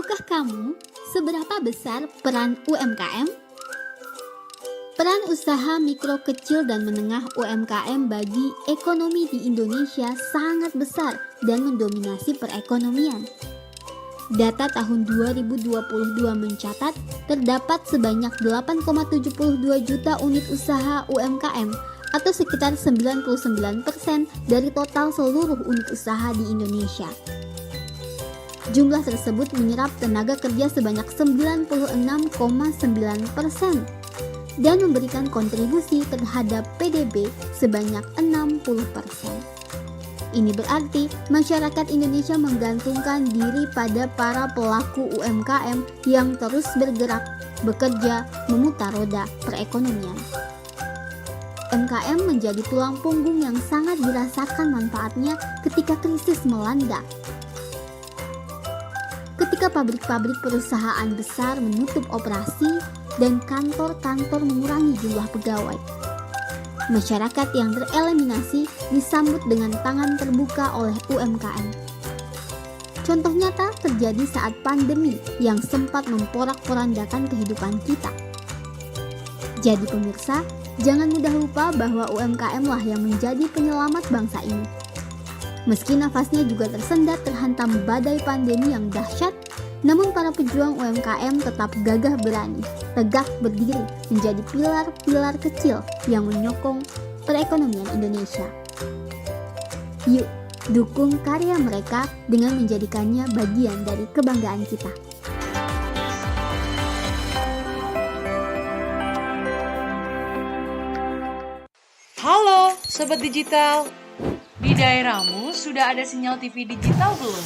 Tahukah kamu seberapa besar peran UMKM? Peran usaha mikro kecil dan menengah UMKM bagi ekonomi di Indonesia sangat besar dan mendominasi perekonomian. Data tahun 2022 mencatat terdapat sebanyak 8,72 juta unit usaha UMKM atau sekitar 99% dari total seluruh unit usaha di Indonesia. Jumlah tersebut menyerap tenaga kerja sebanyak 96,9% dan memberikan kontribusi terhadap PDB sebanyak 60%. Ini berarti masyarakat Indonesia menggantungkan diri pada para pelaku UMKM yang terus bergerak, bekerja, memutar roda perekonomian. UMKM menjadi tulang punggung yang sangat dirasakan manfaatnya ketika krisis melanda. Ketika pabrik-pabrik perusahaan besar menutup operasi dan kantor-kantor mengurangi jumlah pegawai, masyarakat yang tereliminasi disambut dengan tangan terbuka oleh UMKM. Contoh nyata terjadi saat pandemi yang sempat memporak-porandakan kehidupan kita. Jadi pemirsa, jangan mudah lupa bahwa UMKM lah yang menjadi penyelamat bangsa ini. Meski nafasnya juga tersendat terhantam badai pandemi yang dahsyat, namun para pejuang UMKM tetap gagah berani, tegak berdiri menjadi pilar-pilar kecil yang menyokong perekonomian Indonesia. Yuk, dukung karya mereka dengan menjadikannya bagian dari kebanggaan kita. Halo Sobat Digital, di daerahmu sudah ada sinyal TV digital belum?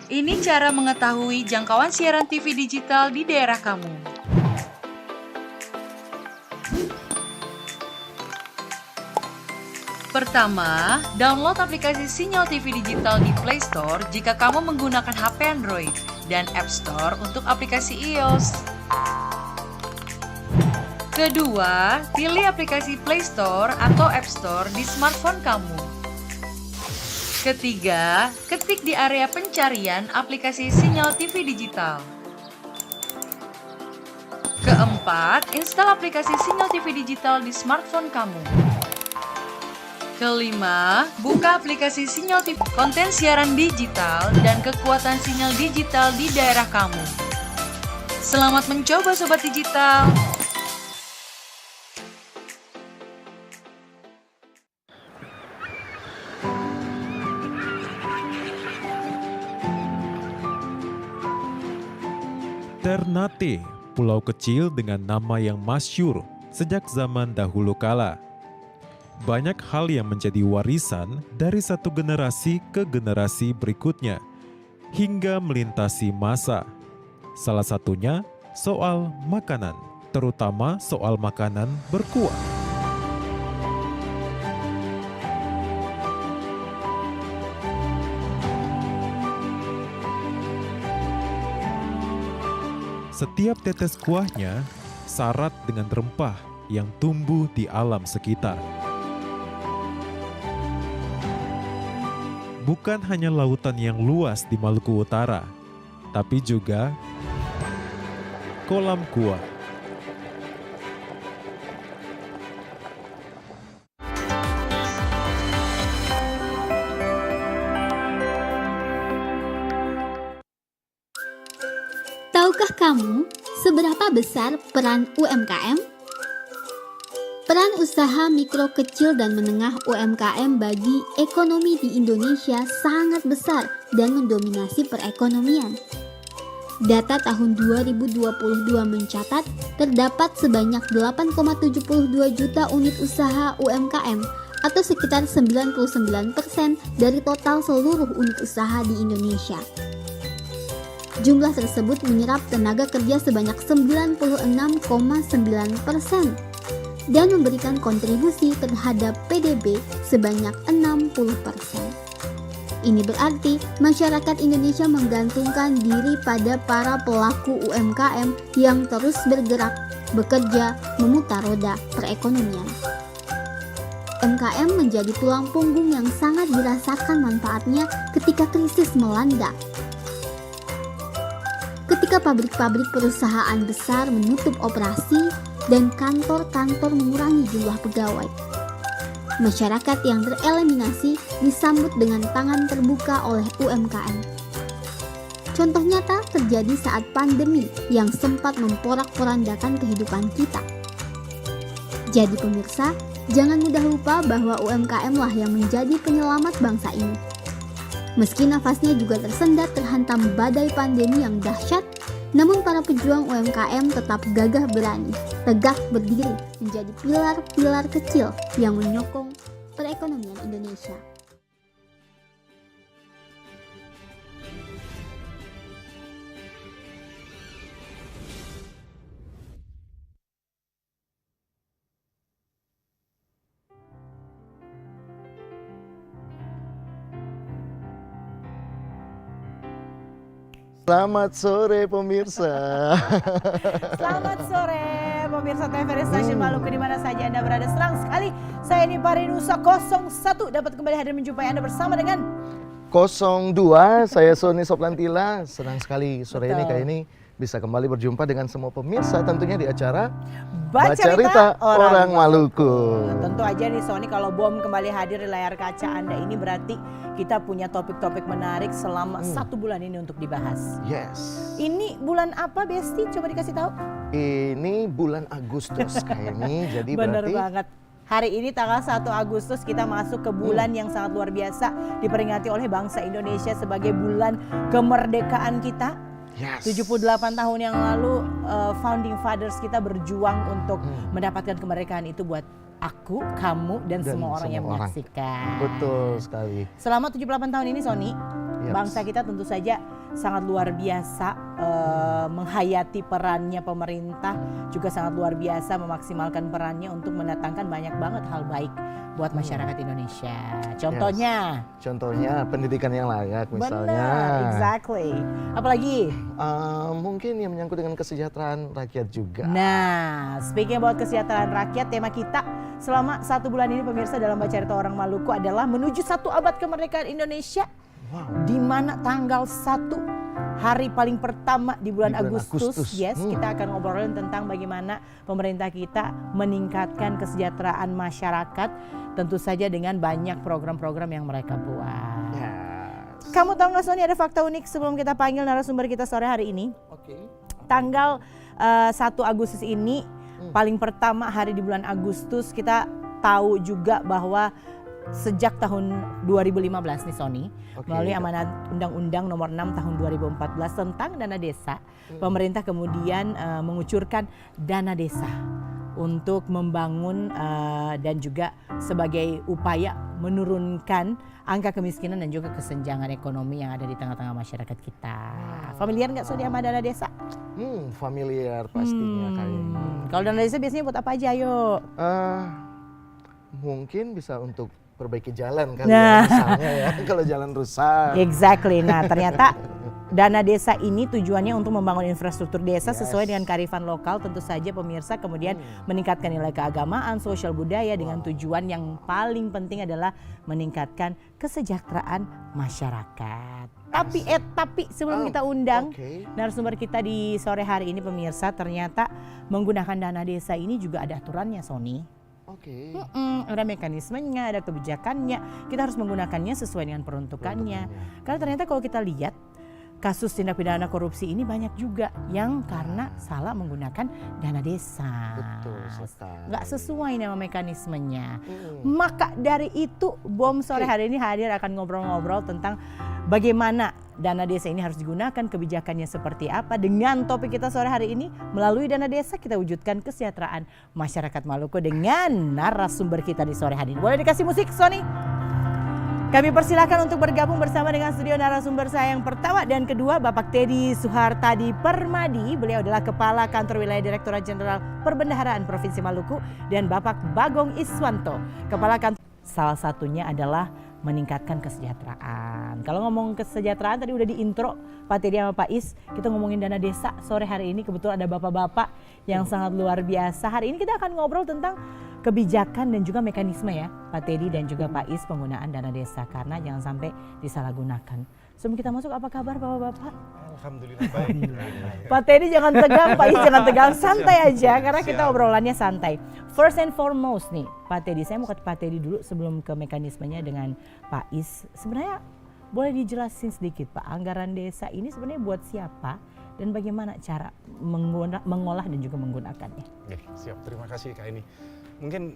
Ini cara mengetahui jangkauan siaran TV digital di daerah kamu. Pertama, download aplikasi Sinyal TV Digital di Play Store jika kamu menggunakan HP Android dan App Store untuk aplikasi iOS. Kedua, pilih aplikasi Play Store atau App Store di smartphone kamu. Ketiga, ketik di area pencarian aplikasi Sinyal TV Digital. Keempat, install aplikasi Sinyal TV Digital di smartphone kamu. Kelima, buka aplikasi Sinyal TV, konten siaran digital dan kekuatan sinyal digital di daerah kamu. Selamat mencoba Sobat Digital! Ternate, pulau kecil dengan nama yang masyhur sejak zaman dahulu kala. Banyak hal yang menjadi warisan dari satu generasi ke generasi berikutnya, hingga melintasi masa. Salah satunya soal makanan, terutama soal makanan berkuah. Setiap tetes kuahnya syarat dengan rempah yang tumbuh di alam sekitar. Bukan hanya lautan yang luas di Maluku Utara, tapi juga kolam kuah. Tahukah kamu seberapa besar peran UMKM? Peran usaha mikro kecil dan menengah UMKM bagi ekonomi di Indonesia sangat besar dan mendominasi perekonomian. Data tahun 2022 mencatat terdapat sebanyak 8,72 juta unit usaha UMKM atau sekitar 99% dari total seluruh unit usaha di Indonesia. Jumlah tersebut menyerap tenaga kerja sebanyak 96,9% dan memberikan kontribusi terhadap PDB sebanyak 60%. Ini berarti masyarakat Indonesia menggantungkan diri pada para pelaku UMKM yang terus bergerak, bekerja, memutar roda perekonomian. UMKM menjadi tulang punggung yang sangat dirasakan manfaatnya ketika krisis melanda. Ketika pabrik-pabrik perusahaan besar menutup operasi dan kantor-kantor mengurangi jumlah pegawai, masyarakat yang tereliminasi disambut dengan tangan terbuka oleh UMKM. Contoh nyata terjadi saat pandemi yang sempat memporak-porandakan kehidupan kita. Jadi pemirsa, jangan mudah lupa bahwa UMKM lah yang menjadi penyelamat bangsa ini. Meski nafasnya juga tersendat terhantam badai pandemi yang dahsyat, namun para pejuang UMKM tetap gagah berani, tegak berdiri menjadi pilar-pilar kecil yang menyokong perekonomian Indonesia. Selamat sore pemirsa. Selamat sore pemirsa TVRI Stasiun Maluku di mana saja Anda berada. Senang sekali saya Nipari Nusa 01 dapat kembali hadir menjumpai Anda bersama dengan 02, saya Sony Soplantila. Senang sekali sore ini kali ini bisa kembali berjumpa dengan semua pemirsa tentunya di acara Baca Cerita Orang Maluku. Tentu aja nih Sony, kalau Bom kembali hadir di layar kaca Anda ini berarti kita punya topik-topik menarik selama 1 bulan ini untuk dibahas. Yes. Ini bulan apa Besti? Coba dikasih tahu. Ini bulan Agustus kayak ini. Jadi Bener berarti banget. Hari ini tanggal 1 Agustus kita masuk ke bulan yang sangat luar biasa diperingati oleh bangsa Indonesia sebagai bulan kemerdekaan kita. yes. 78 tahun yang lalu founding fathers kita berjuang untuk mendapatkan kemerdekaan itu buat aku, kamu, dan semua orang yang menyaksikan. Betul sekali. Selama 78 tahun ini Sony, bangsa kita tentu saja sangat luar biasa menghayati perannya pemerintah, juga sangat luar biasa memaksimalkan perannya untuk mendatangkan banyak banget hal baik buat masyarakat Indonesia. Contohnya? Contohnya pendidikan yang layak misalnya. Benar, exactly. Apalagi? Mungkin yang menyangkut dengan kesejahteraan rakyat juga. Nah, speaking about kesejahteraan rakyat, tema kita selama 1 bulan ini pemirsa dalam Baca Cerita Orang Maluku adalah menuju 1 abad kemerdekaan Indonesia. Wow. Di mana tanggal 1 hari paling pertama di bulan Agustus. Yes, kita akan ngobrolin tentang bagaimana pemerintah kita meningkatkan kesejahteraan masyarakat, tentu saja dengan banyak program-program yang mereka buat. Yes. Kamu tahu nggak Sony, ada fakta unik sebelum kita panggil narasumber kita sore hari ini? Oke. Tanggal 1 Agustus ini paling pertama hari di bulan Agustus, kita tahu juga bahwa sejak tahun 2015 nih Sony, melalui amanat Undang-Undang Nomor 6 Tahun 2014 tentang dana desa, pemerintah kemudian mengucurkan dana desa untuk membangun dan juga sebagai upaya menurunkan angka kemiskinan dan juga kesenjangan ekonomi yang ada di tengah-tengah masyarakat kita. Familiar nggak Sony sama dana desa? Familiar pastinya kayaknya. Kalau dana desa biasanya buat apa aja, yuk? Mungkin bisa untuk perbaiki jalan kali ya, misalnya ya, kalau jalan rusak. Exactly. Nah, ternyata dana desa ini tujuannya untuk membangun infrastruktur desa sesuai dengan kearifan lokal, tentu saja pemirsa, kemudian meningkatkan nilai keagamaan, sosial budaya dengan tujuan yang paling penting adalah meningkatkan kesejahteraan masyarakat. Tapi sebelum kita undang narasumber kita di sore hari ini pemirsa, ternyata menggunakan dana desa ini juga ada aturannya Sony. Ada mekanismenya, ada kebijakannya. Kita harus menggunakannya sesuai dengan peruntukannya. Karena ternyata kalau kita lihat kasus tindak pidana korupsi ini banyak juga yang karena salah menggunakan dana desa. Betul sekali. Nggak sesuai nama mekanismenya. Maka dari itu Bom sore hari ini hadir akan ngobrol-ngobrol tentang bagaimana dana desa ini harus digunakan, kebijakannya seperti apa. Dengan topik kita sore hari ini, melalui dana desa kita wujudkan kesejahteraan masyarakat Maluku dengan narasumber kita di sore hari ini. Boleh dikasih musik Sony? Kami persilakan untuk bergabung bersama dengan studio narasumber saya yang pertama dan kedua, Bapak Teddy Suhartadi Permadi. Beliau adalah Kepala Kantor Wilayah Direktorat Jenderal Perbendaharaan Provinsi Maluku, dan Bapak Bagong Iswanto, Kepala Kantor. Salah satunya adalah meningkatkan kesejahteraan. Kalau ngomong kesejahteraan tadi udah di intro Pak Teddy sama Pak Is, kita ngomongin dana desa sore hari ini. Kebetulan ada bapak-bapak yang sangat luar biasa. Hari ini kita akan ngobrol tentang kebijakan dan juga mekanisme ya Pak Teddy dan juga Pak Is penggunaan dana desa, karena jangan sampai disalahgunakan. Sebelum kita masuk, apa kabar bapak-bapak? Alhamdulillah baik. Pak Teddy jangan tegang, Pak Is jangan tegang, santai aja karena kita obrolannya santai. First and foremost nih, Pak Teddy, saya mau ke Pak Teddy dulu sebelum ke mekanismenya dengan Pak Is. Sebenarnya boleh dijelasin sedikit Pak, anggaran desa ini sebenarnya buat siapa dan bagaimana cara mengolah dan juga menggunakannya? Oke, siap, terima kasih Kak ini. Mungkin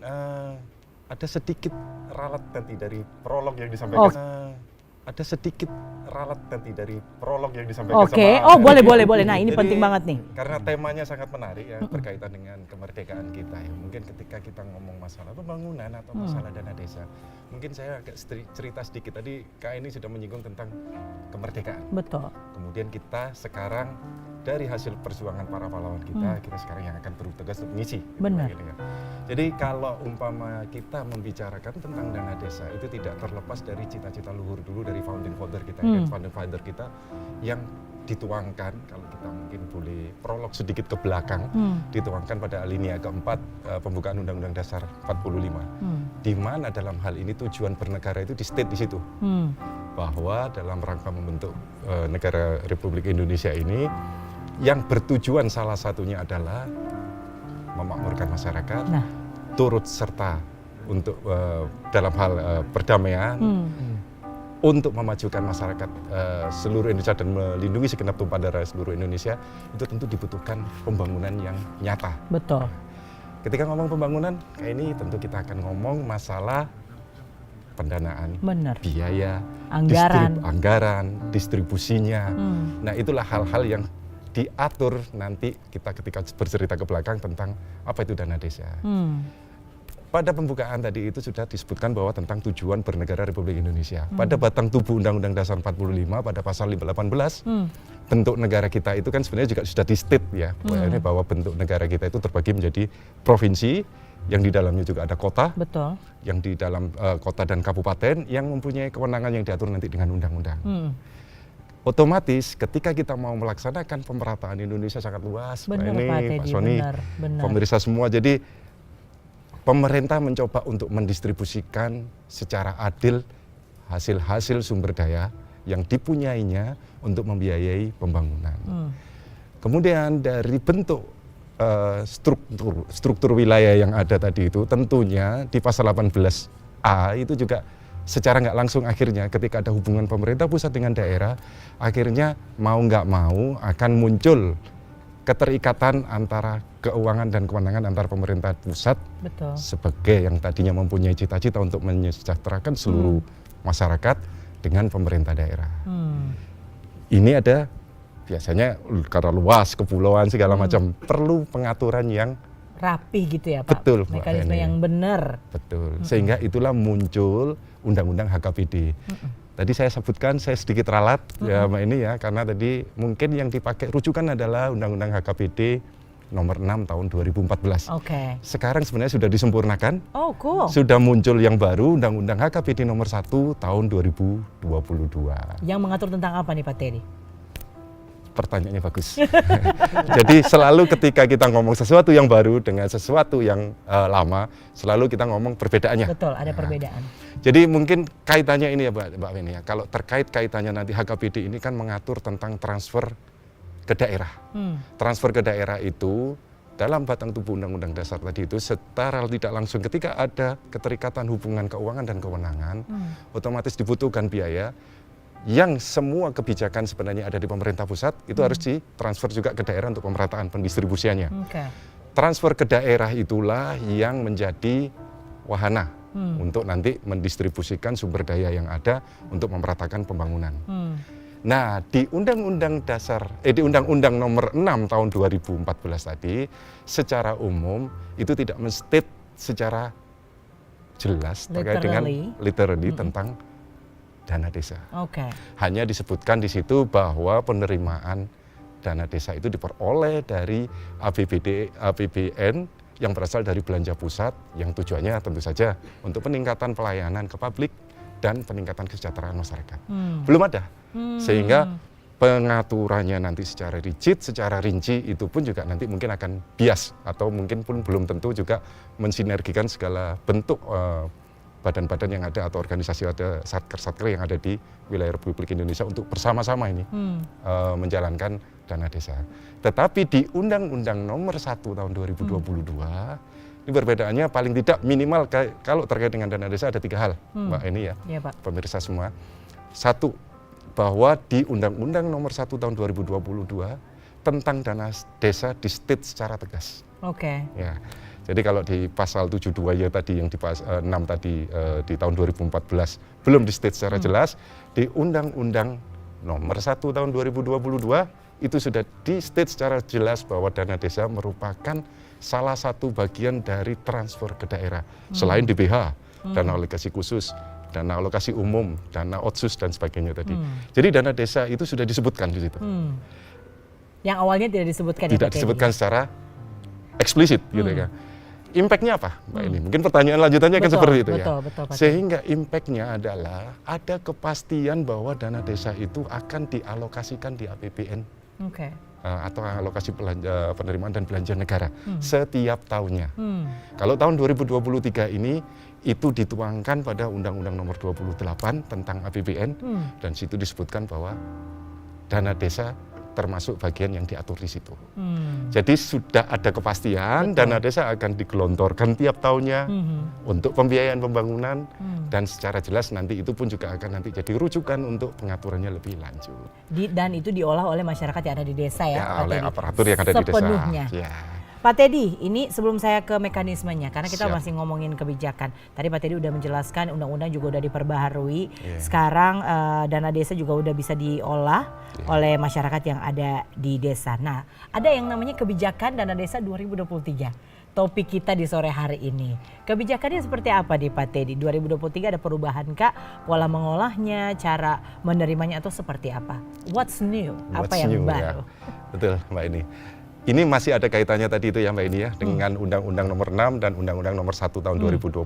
ada sedikit ralat nanti dari prolog yang disampaikan. Ada sedikit ralat nanti dari prolog yang disampaikan Oke, sama boleh. Nah, ini Jadi, penting banget nih. Karena temanya sangat menarik ya, berkaitan dengan kemerdekaan kita ya. Mungkin ketika kita ngomong masalah pembangunan atau masalah dana desa, mungkin saya agak cerita sedikit. Tadi Kak ini sudah menyinggung tentang kemerdekaan. Betul. Kemudian kita sekarang dari hasil perjuangan para pahlawan kita sekarang yang akan bertugas untuk mengisi. Benar. Gitu kan. Jadi kalau umpama kita membicarakan tentang dana desa itu tidak terlepas dari cita-cita luhur dulu dari founding father kita, founding father kita yang dituangkan, kalau kita mungkin boleh prolog sedikit ke belakang, dituangkan pada alinea keempat pembukaan Undang-Undang Dasar 45, di mana dalam hal ini tujuan bernegara itu di state di situ, bahwa dalam rangka membentuk negara Republik Indonesia ini, yang bertujuan salah satunya adalah memakmurkan masyarakat, turut serta untuk dalam hal perdamaian, untuk memajukan masyarakat seluruh Indonesia dan melindungi segenap tumpah darah seluruh Indonesia, itu tentu dibutuhkan pembangunan yang nyata. Betul. Ketika ngomong pembangunan, kayak ini tentu kita akan ngomong masalah pendanaan, biaya, anggaran, distribusinya. Nah, itulah hal-hal yang diatur nanti kita ketika bercerita ke belakang tentang apa itu dana desa. Pada pembukaan tadi itu sudah disebutkan bahwa tentang tujuan bernegara Republik Indonesia. Pada batang tubuh Undang-Undang Dasar 45 pada pasal 18, bentuk negara kita itu kan sebenarnya juga sudah di state ya, bahwa bentuk negara kita itu terbagi menjadi provinsi, yang di dalamnya juga ada kota, yang di dalam kota dan kabupaten yang mempunyai kewenangan yang diatur nanti dengan undang-undang. Otomatis ketika kita mau melaksanakan pemerataan Indonesia sangat luas, Pak Sony, pemirsa semua, jadi pemerintah mencoba untuk mendistribusikan secara adil hasil-hasil sumber daya yang dipunyainya untuk membiayai pembangunan. Kemudian dari bentuk struktur wilayah yang ada tadi itu, tentunya di pasal 18A itu juga secara nggak langsung akhirnya ketika ada hubungan pemerintah pusat dengan daerah, akhirnya mau nggak mau akan muncul keterikatan antara keuangan dan kewenangan antara pemerintah pusat sebagai yang tadinya mempunyai cita-cita untuk menyejahterakan seluruh masyarakat dengan pemerintah daerah. Ini ada biasanya karena luas, kepulauan segala macam, perlu pengaturan yang rapi gitu ya Pak, betul, mekanisme yang benar. Betul, sehingga itulah muncul Undang-Undang HKPD. Tadi saya sebutkan, saya sedikit ralat ya Mbak ini ya, karena tadi mungkin yang dipakai rujukan adalah Undang-Undang HKPD nomor 6 tahun 2014. Sekarang sebenarnya sudah disempurnakan, sudah muncul yang baru, Undang-Undang HKPD nomor 1 tahun 2022. Yang mengatur tentang apa nih Pak Teddy? Pertanyaannya bagus. Jadi selalu ketika kita ngomong sesuatu yang baru dengan sesuatu yang lama, selalu kita ngomong perbedaannya. Betul, ada perbedaan. Jadi mungkin kaitannya ini ya Mbak Weni ya, kalau terkait kaitannya nanti HKPD ini kan mengatur tentang transfer ke daerah. Transfer ke daerah itu dalam batang tubuh Undang-Undang Dasar tadi itu secara tidak langsung ketika ada keterikatan hubungan keuangan dan kewenangan, otomatis dibutuhkan biaya yang semua kebijakan sebenarnya ada di pemerintah pusat, itu harus ditransfer juga ke daerah untuk pemerataan pendistribusiannya. Transfer ke daerah itulah yang menjadi wahana untuk nanti mendistribusikan sumber daya yang ada untuk memeratakan pembangunan. Nah, di Undang-Undang Dasar, di Undang-Undang nomor 6 tahun 2014 tadi, secara umum itu tidak men-state secara jelas terkait dengan literally tentang dana desa. Hanya disebutkan di situ bahwa penerimaan dana desa itu diperoleh dari APBN yang berasal dari belanja pusat yang tujuannya tentu saja untuk peningkatan pelayanan ke publik dan peningkatan kesejahteraan masyarakat. Belum ada. Sehingga pengaturannya nanti secara rigid, secara rinci itu pun juga nanti mungkin akan bias atau mungkin pun belum tentu juga mensinergikan segala bentuk badan-badan yang ada atau organisasi ada satker-satker yang ada di wilayah Republik Indonesia untuk bersama-sama ini menjalankan dana desa. Tetapi di Undang-Undang Nomor 1 tahun 2022 ini perbedaannya paling tidak minimal kalau terkait dengan dana desa ada 3 hal, Mbak Eni ya, pemirsa semua. Satu, bahwa di Undang-Undang Nomor 1 tahun 2022 tentang dana desa di state secara tegas. Oke. Ya. Jadi kalau di pasal 72 ya tadi yang di pasal 6 tadi di tahun 2014 belum di state secara jelas, di Undang-Undang Nomor 1 tahun 2022 itu sudah di state secara jelas bahwa dana desa merupakan salah satu bagian dari transfer ke daerah. Selain DBH, dana alokasi khusus, dana alokasi umum, dana otsus dan sebagainya tadi. Jadi dana desa itu sudah disebutkan di situ. Yang awalnya tidak disebutkan. Tidak disebutkan secara eksplisit gitu ya. Impact-nya apa, Mbak Eni? Mungkin pertanyaan lanjutannya kan seperti itu ya. Betul, Sehingga impact-nya adalah ada kepastian bahwa dana desa itu akan dialokasikan di APBN atau alokasi penerimaan dan belanja negara setiap tahunnya. Kalau tahun 2023 ini itu dituangkan pada Undang-Undang Nomor 28 tentang APBN dan situ disebutkan bahwa dana desa termasuk bagian yang diatur di situ. Jadi sudah ada kepastian dana desa akan digelontorkan tiap tahunnya untuk pembiayaan pembangunan dan secara jelas nanti itu pun juga akan nanti jadi rujukan untuk pengaturannya lebih lanjut. Dan itu diolah oleh masyarakat yang ada di desa ya, oleh aparatur yang ada di desa. Sepenuhnya. Ya. Pak Teddy, ini sebelum saya ke mekanismenya, karena kita Siap. masih ngomongin kebijakan. Tadi Pak Teddy udah menjelaskan undang-undang juga udah diperbaharui. Sekarang dana desa juga udah bisa diolah oleh masyarakat yang ada di desa. Nah, ada yang namanya kebijakan dana desa 2023. Topik kita di sore hari ini. Kebijakannya seperti apa nih Pak Teddy? 2023 ada perubahan kah? Pola mengolahnya, cara menerimanya atau seperti apa? What's new? Apa yang baru? Ya. Betul Mbak Eni. Ini masih ada kaitannya tadi itu ya Mbak Eni ya dengan Undang-Undang Nomor 6 dan Undang-Undang Nomor 1 tahun 2022.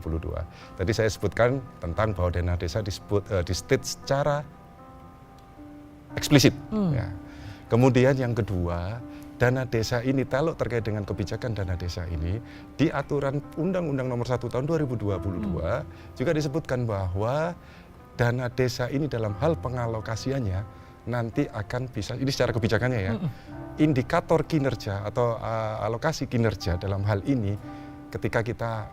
Tadi saya sebutkan tentang bahwa dana desa disebut di state secara eksplisit. Ya. Kemudian yang kedua, dana desa ini kalau terkait dengan kebijakan dana desa ini di aturan Undang-Undang Nomor 1 tahun 2022 juga disebutkan bahwa dana desa ini dalam hal pengalokasiannya nanti akan bisa, ini secara kebijakannya ya, indikator kinerja atau alokasi kinerja dalam hal ini ketika kita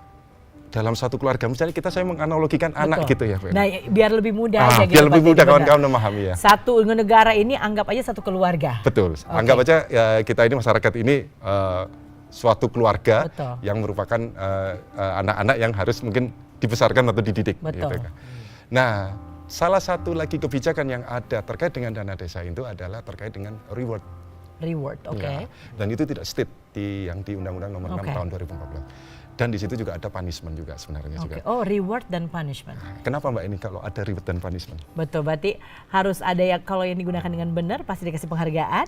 dalam satu keluarga, misalnya saya menganalogikan anak gitu ya. Nah, biar lebih mudah aja gitu. Biar lebih mudah kawan-kawan memahami ya. Satu negara ini anggap aja satu keluarga. Betul, anggap aja ya, kita ini masyarakat ini suatu keluarga yang merupakan anak-anak yang harus mungkin dibesarkan atau dididik. Gitu kan. Nah, salah satu lagi kebijakan yang ada terkait dengan dana desa itu adalah terkait dengan reward. Oke. Ya, dan itu tidak state di Undang-Undang Nomor 6 tahun 2014. Dan di situ juga ada punishment juga sebenarnya juga. Oh, reward dan punishment. Kenapa Mbak ini kalau ada reward dan punishment? Betul, berarti harus ada yang kalau yang digunakan dengan benar pasti dikasih penghargaan.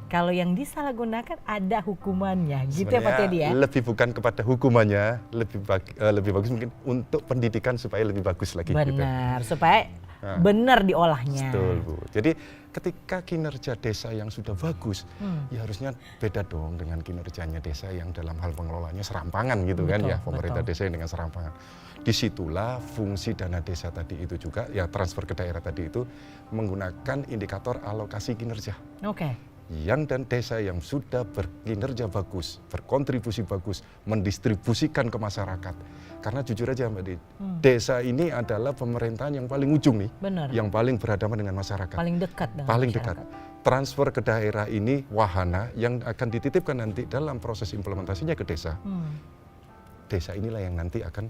Kalau yang disalahgunakan ada hukumannya, gitu ya Pak Teddy ya? Lebih bukan kepada hukumannya, lebih bagus mungkin untuk pendidikan supaya lebih bagus lagi. Benar, gitu. Supaya benar diolahnya. Betul Bu. Jadi ketika kinerja desa yang sudah bagus, ya harusnya beda dong dengan kinerjanya desa yang dalam hal pengelolaannya serampangan gitu kan ya, pemerintah desa yang dengan serampangan. Disitulah fungsi dana desa tadi itu juga, ya transfer ke daerah tadi itu menggunakan indikator alokasi kinerja. Yang dan desa yang sudah berkinerja bagus, berkontribusi bagus, mendistribusikan ke masyarakat. Karena jujur aja Mbak Di, desa ini adalah pemerintahan yang paling ujung nih, yang paling berhadapan dengan masyarakat. Paling dekat dengan paling masyarakat. Dekat. Transfer ke daerah ini wahana yang akan dititipkan nanti dalam proses implementasinya ke desa. Desa inilah yang nanti akan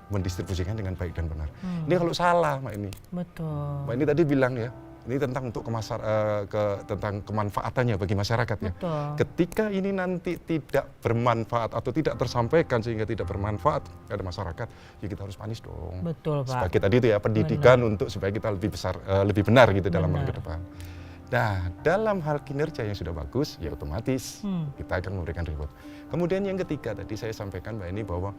mendistribusikan dengan baik dan benar. Ini kalau salah Mbak ini. Betul. Mbak ini tadi bilang ya, ini tentang untuk tentang kemanfaatannya bagi masyarakat ya. Ketika ini nanti tidak bermanfaat atau tidak tersampaikan sehingga tidak bermanfaat pada masyarakat, ya kita harus panis dong. Betul Pak. Sebagai tadi itu ya pendidikan untuk supaya kita lebih benar gitu dalam hal ke depan. Nah, dalam hal kinerja yang sudah bagus, ya otomatis kita akan memberikan reward. Kemudian yang ketiga tadi saya sampaikan Mbak ini bahwa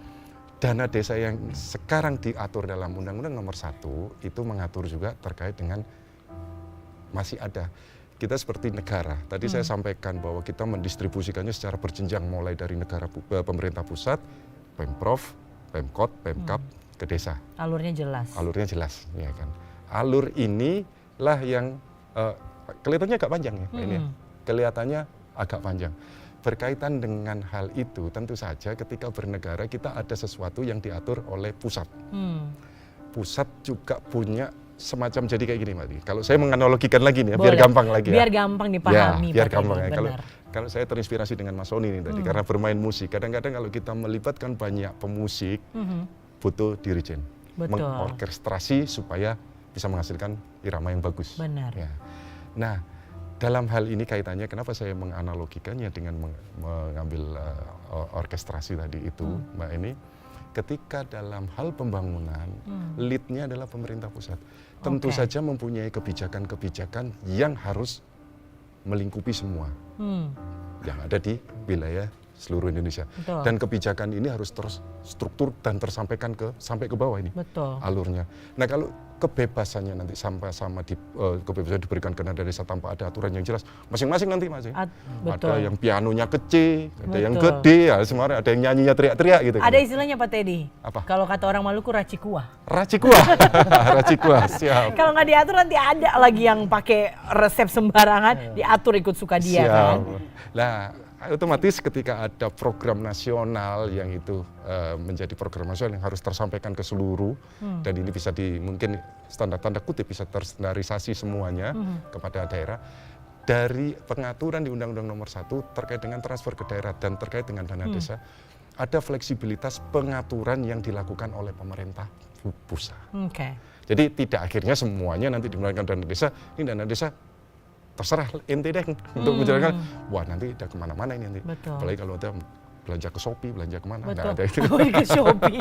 dana desa yang sekarang diatur dalam Undang-Undang Nomor 1 itu mengatur juga terkait dengan masih ada. Kita seperti negara. Tadi saya sampaikan bahwa kita mendistribusikannya secara berjenjang mulai dari negara pemerintah pusat, Pemprov, Pemkot, Pemkap, ke desa. Alurnya jelas. Alurnya jelas, ya kan. Alur inilah yang kelihatannya agak panjang ya, Pak, ini ya. Kelihatannya agak panjang. Berkaitan dengan hal itu, tentu saja ketika bernegara kita ada sesuatu yang diatur oleh pusat. Pusat juga punya semacam, jadi kayak gini, Mbak. Kalau saya menganalogikan lagi nih, ya, biar gampang lagi ya. Biar gampang dipahami. Ya, biar Pak gampang Teddy, ya. benar. Kalau saya terinspirasi dengan Mas Sony nih tadi, karena bermain musik. Kadang-kadang kalau kita melibatkan banyak pemusik, butuh dirijen, Betul. mengorkestrasi supaya bisa menghasilkan irama yang bagus. Benar. Ya. Nah, dalam hal ini kaitannya, kenapa saya menganalogikannya dengan mengambil orkestrasi tadi itu, Mbak Eni, ketika dalam hal pembangunan, lead-nya adalah pemerintah pusat. Tentu saja mempunyai kebijakan-kebijakan yang harus melingkupi semua yang ada di wilayah seluruh Indonesia. Betul. Dan kebijakan ini harus terstruktur dan tersampaikan sampai ke bawah ini. Betul. Alurnya. Nah, kalau kebebasannya nanti sama kebebasan diberikan ke nada desa tanpa ada aturan yang jelas, masing-masing nanti Mas. Betul. Ada yang pianonya kecil, ada yang Betul. gede, ya semua ada yang nyanyinya teriak-teriak gitu. Ada istilahnya Pak Teddy. Apa? Kalau kata orang Maluku racikuah. Racikuah. Racikuah, siap. Kalau nggak diatur nanti ada lagi yang pakai resep sembarangan, diatur ikut suka dia kan. Nah, otomatis ketika ada program nasional yang itu menjadi program nasional yang harus tersampaikan ke seluruh, dan ini bisa mungkin tanda kutip bisa terstandarisasi semuanya kepada daerah. Dari pengaturan di Undang-Undang Nomor 1 terkait dengan transfer ke daerah dan terkait dengan dana desa, ada fleksibilitas pengaturan yang dilakukan oleh pemerintah pusat. Jadi tidak akhirnya semuanya nanti dimulaikan dana desa, ini dana desa terserah ente deh untuk menjalankan. Wah, nanti udah kemana-mana ini nanti. Betul. Apalagi kalau ada belanja ke Shopee, belanja kemana, Betul. ada itu. Ke Shopee.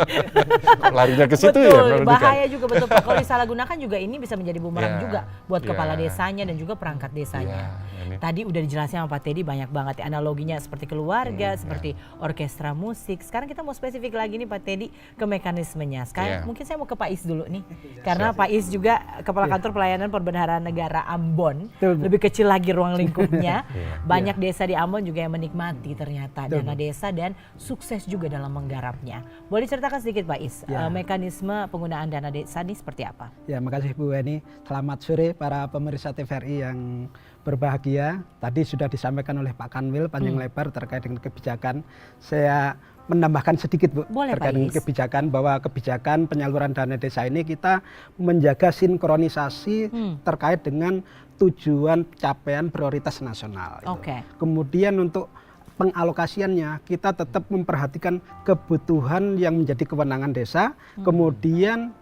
Larinya ke situ betul, ya. Kalau bahaya juga betul. Kalau disalahgunakan juga ini bisa menjadi bumerang Ya, juga buat ya. kepala desanya dan juga perangkat desanya. ini. Tadi udah dijelasin sama Pak Teddy banyak banget ya, analoginya seperti keluarga, seperti orkestra musik. Sekarang kita mau spesifik lagi nih Pak Teddy ke mekanismenya. Sekarang mungkin saya mau ke Pak Is dulu nih. Karena Pak Is juga Kepala Kantor Pelayanan Perbendaharaan Negara Ambon. Lebih kecil lagi ruang lingkupnya. Banyak desa di Ambon juga yang menikmati ternyata dana desa dan sukses juga dalam menggarapnya. Boleh ceritakan sedikit Pak Is, mekanisme penggunaan dana desa ini seperti apa? Ya, makasih Bu Eni. Selamat sore para pemirsa TVRI yang berbahagia. Tadi sudah disampaikan oleh Pak Kanwil panjang lebar terkait dengan kebijakan. Saya menambahkan sedikit Bu, Boleh, terkait Pak dengan Is. kebijakan, bahwa kebijakan penyaluran dana desa ini kita menjaga sinkronisasi terkait dengan tujuan capaian prioritas nasional. Oke. Kemudian untuk pengalokasiannya kita tetap memperhatikan kebutuhan yang menjadi kewenangan desa, kemudian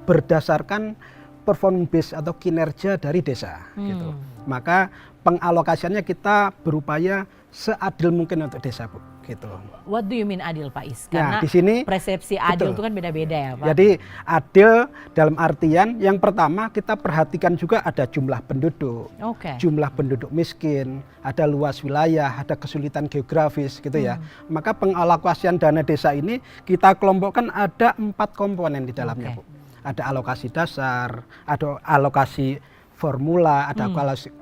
berdasarkan performance base atau kinerja dari desa gitu. Maka pengalokasiannya kita berupaya seadil mungkin untuk desa Bu gitu. What do you mean adil Pak Is? Ya, Karena di sini persepsi adil betul. itu kan beda-beda ya Pak. Jadi adil dalam artian yang pertama kita perhatikan juga ada jumlah penduduk, jumlah penduduk miskin, ada luas wilayah, ada kesulitan geografis gitu ya. Maka pengalokasian dana desa ini kita kelompokkan ada 4 komponen di dalamnya Bu. Ada alokasi dasar, ada alokasi formula, ada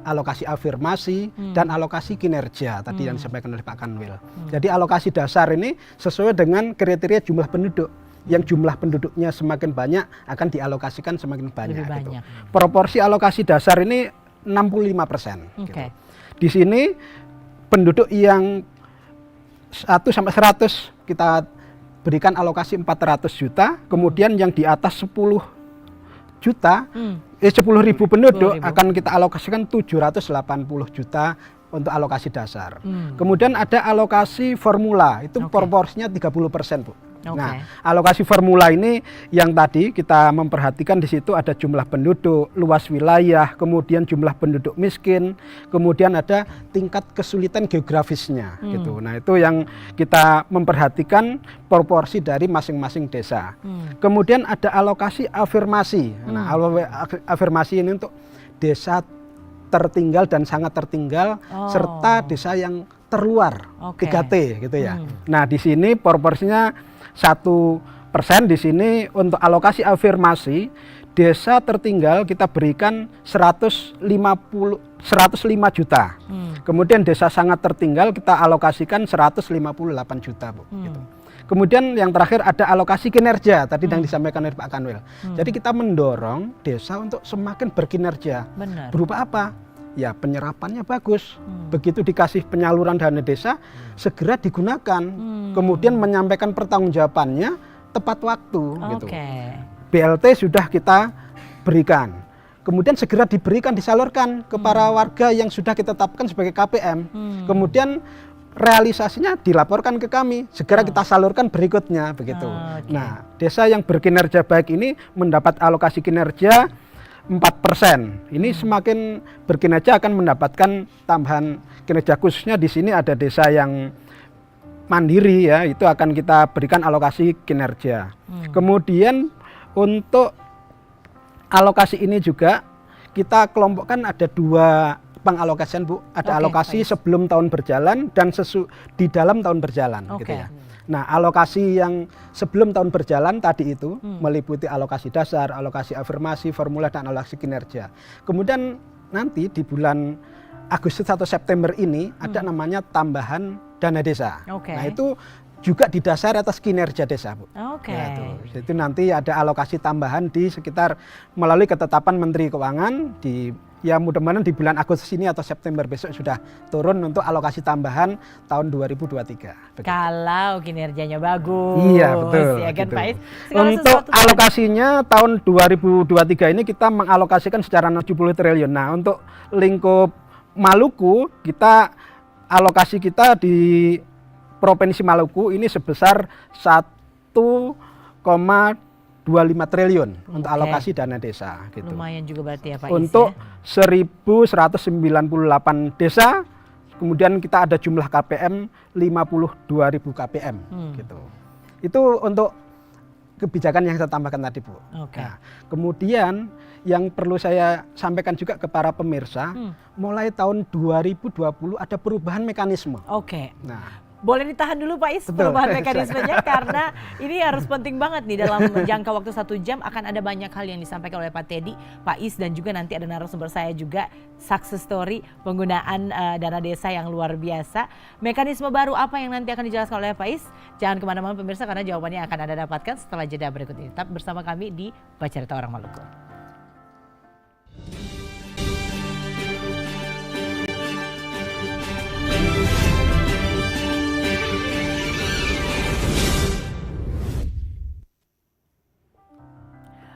alokasi afirmasi, dan alokasi kinerja tadi yang disampaikan oleh Pak Kanwil. Jadi alokasi dasar ini sesuai dengan kriteria jumlah penduduk. Yang jumlah penduduknya semakin banyak akan dialokasikan semakin banyak. Lebih gitu. banyak. Proporsi alokasi dasar ini 65%. Gitu. Oke. Di sini penduduk yang 1 sampai 100 kita berikan alokasi 400 juta, kemudian yang di atas 10 juta, 10.000 penduduk 10.000. akan kita alokasikan 780 juta untuk alokasi dasar. Kemudian ada alokasi formula, itu proporsinya 30% Bu. Nah, alokasi formula ini yang tadi kita memperhatikan di situ ada jumlah penduduk, luas wilayah, kemudian jumlah penduduk miskin, kemudian ada tingkat kesulitan geografisnya gitu. Nah, itu yang kita memperhatikan proporsi dari masing-masing desa. Kemudian ada alokasi afirmasi. Nah, afirmasi ini untuk desa tertinggal dan sangat tertinggal serta desa yang terluar 3T gitu ya. Nah, di sini proporsinya 1% di sini untuk alokasi afirmasi desa tertinggal kita berikan 105 juta. Kemudian desa sangat tertinggal kita alokasikan 158 juta Bu. Gitu. Kemudian yang terakhir ada alokasi kinerja tadi yang disampaikan oleh Pak Kanwil. Jadi kita mendorong desa untuk semakin berkinerja. Benar. Berupa apa? Ya penyerapannya bagus. Begitu dikasih penyaluran dana desa, segera digunakan. Kemudian menyampaikan pertanggungjawabannya tepat waktu. Gitu. BLT sudah kita berikan. Kemudian segera diberikan, disalurkan ke para warga yang sudah kita tetapkan sebagai KPM. Kemudian realisasinya dilaporkan ke kami, segera kita salurkan berikutnya begitu. Nah, desa yang berkinerja baik ini mendapat alokasi kinerja 4%. Ini semakin berkinerja akan mendapatkan tambahan kinerja, khususnya di sini ada desa yang mandiri ya, itu akan kita berikan alokasi kinerja. Kemudian untuk alokasi ini juga kita kelompokkan ada 2 pengalokasian Bu, ada alokasi sebelum tahun berjalan dan di dalam tahun berjalan gitu ya. Nah, alokasi yang sebelum tahun berjalan tadi itu meliputi alokasi dasar, alokasi afirmasi, formula, dan alokasi kinerja. Kemudian nanti di bulan Agustus atau September ini ada namanya tambahan dana desa. Nah, itu juga didasari atas kinerja desa, Bu. Ya, itu nanti ada alokasi tambahan di sekitar melalui ketetapan Menteri Keuangan ya mudah-mudahan di bulan Agustus ini atau September besok sudah turun untuk alokasi tambahan tahun 2023. Begitu. Kalau kinerjanya bagus. Iya, betul. Ya kan, gitu. Pak Is? Untuk alokasinya tahun 2023 ini kita mengalokasikan secara 70 triliun. Nah, untuk lingkup Maluku kita alokasi kita di Provinsi Maluku ini sebesar 1,25 triliun untuk alokasi dana desa gitu. Lumayan juga berarti ya Pak Is. Untuk 1.198 desa, kemudian kita ada jumlah KPM 52.000 KPM gitu. Itu untuk kebijakan yang saya tambahkan tadi, Bu. Nah, kemudian yang perlu saya sampaikan juga ke para pemirsa, mulai tahun 2020 ada perubahan mekanisme. Nah, boleh ditahan dulu Pak Is perubahan mekanismenya karena ini harus penting banget nih dalam jangka waktu 1 jam akan ada banyak hal yang disampaikan oleh Pak Teddy, Pak Is, dan juga nanti ada narasumber saya juga success story penggunaan dana desa yang luar biasa. Mekanisme baru apa yang nanti akan dijelaskan oleh Pak Is? Jangan kemana-mana pemirsa karena jawabannya akan Anda dapatkan setelah jeda berikut ini. Tetap bersama kami di Baca Cerita Orang Maluku.